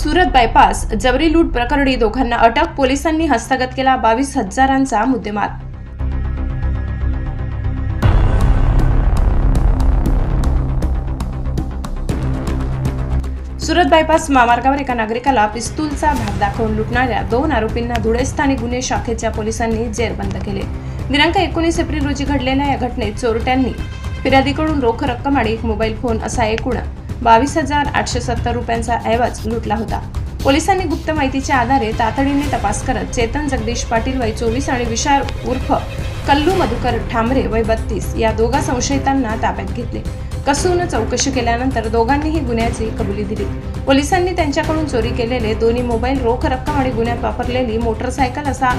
Surat bypass जबरी लूट प्रकरणी दोघांना अटक, पोलिसांनी हस्तगत केला 22,000चा मुद्देमाल। सुरत बायपास महामार्गावर एका नागरिकाला पिस्तूलचा धाक दाखवून लुटणाऱ्या 2 आरोपींना धुळे स्थानिक गुन्हे शाखेच्या पोलिसांनी जेरबंद केले। दिनांक 19 एप्रिल रोजी घडलेल्या या घटनेत चोरट्यांनी फिर्यादीकडून रोख रक्कम आणि एक मोबाईल फोन असा एकूण 22,870 रुपयांचा ऐवज लुटला होता। पोलिसांनी गुप्त माहितीच्या आधारे तातडीने तपास करत चेतन जगदीश पाटील वय 24 आणि विशाल उर्फ कल्लू मधुकर ठामरे वय 32 या दोघा संशयितांना ताब्यात घेतले। कसून चौकशी केल्यानंतर दोघांनीही गुन्ह्याची कबुली दिली। पोलिसांनी त्यांच्याकडून चोरी केलेले दोन्ही मोबाईल, रोख रक्कम आणि गुन्ह्यात वापरलेली मोटरसायकल असा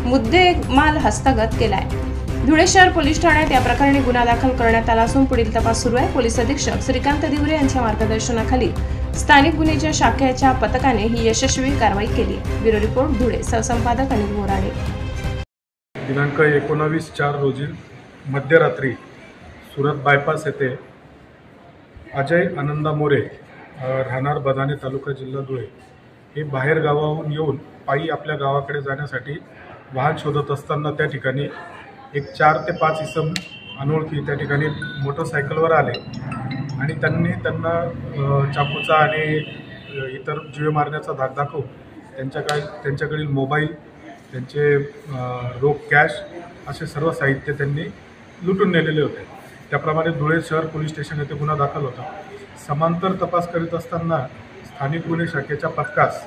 मुद्देमाल हस्तगत केलाय। धुळे शहर पोलीस ठाण्यात या प्रकरणी गुन्हा दाखल करण्यात आला असून पुढील तपास सुरू आहे। पोलीस अधीक्षक श्रीकांत दिवरे यांच्या मार्गदर्शनाखाली स्थानिक गुन्हे शाखेच्या पथकाने ही यशस्वी कारवाई केली। ब्युरो रिपोर्ट धुळे, सहसंपादक अनिल मोराडे। दिनांक 19/4 रोजी मध्यरात्री सुरत बायपास येथे अजय आनंदा मोरे राहणार बदाने तालुका जिल्हा धुळे हे बाहेर गावाहून येऊन पायी आपल्या गावाकडे जाण्यासाठी वाहन शोधत असताना त्या ठिकाणी एक 4 ते 5 इसम अनोळखी त्या ठिकाणी मोटरसायकलवर आले आणि त्यांना चाकूचा आणि इतर जीवे मारण्याचा धाक दाखवून त्यांच्याकडील मोबाईल, त्यांचे रोख कॅश असे सर्व साहित्य त्यांनी लुटून नेलेले होते। त्याप्रमाणे धुळे शहर पोलीस स्टेशन येथे गुन्हा दाखल होता। समांतर तपास करीत असताना स्थानिक गुन्हे शाखेच्या पथकास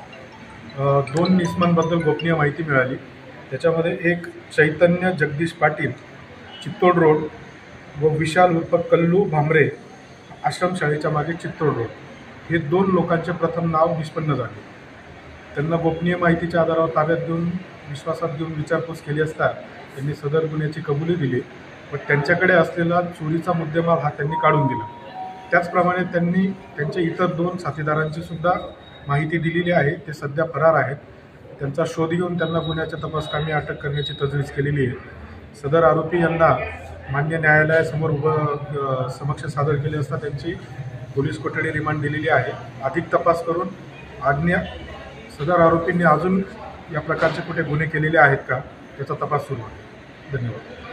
2 इसमांबद्दल गोपनीय माहिती मिळाली। त्याच्यामध्ये एक चैतन्य जगदीश पाटील चित्तोड रोड व विशाल उर्फ कल्लू भामरे आश्रमशाळेच्या मागे चित्तोड रोड हे 2 लोकांचे प्रथम नाव निष्पन्न झाले। त्यांना गोपनीय माहितीच्या आधारावर ताब्यात घेऊन विश्वासात घेऊन विचारपूस केली असता त्यांनी सदर गुन्ह्याची कबुली दिली व त्यांच्याकडे असलेला चोरीचा मुद्देमाल हा त्यांनी काढून दिला। त्याचप्रमाणे त्यांनी त्यांच्या इतर 2 साथीदारांची सुद्धा माहिती दिलेली आहे। ते सध्या फरार आहेत। त्यांचा शोध घेऊन त्यांना गुन्ह्याच्या तपासकामी अटक करण्याची तजवीज केलेली आहे। सदर आरोपी यांना मान्य न्यायालयासमोर समक्ष सादर केले असता त्यांची पोलीस कोठडी रिमांड दिलेली आहे। अधिक तपास करून सदर आरोपींनी अजून या प्रकारचे कुठे गुन्हे केलेले आहेत का याचा तपास सुरू आहे। धन्यवाद।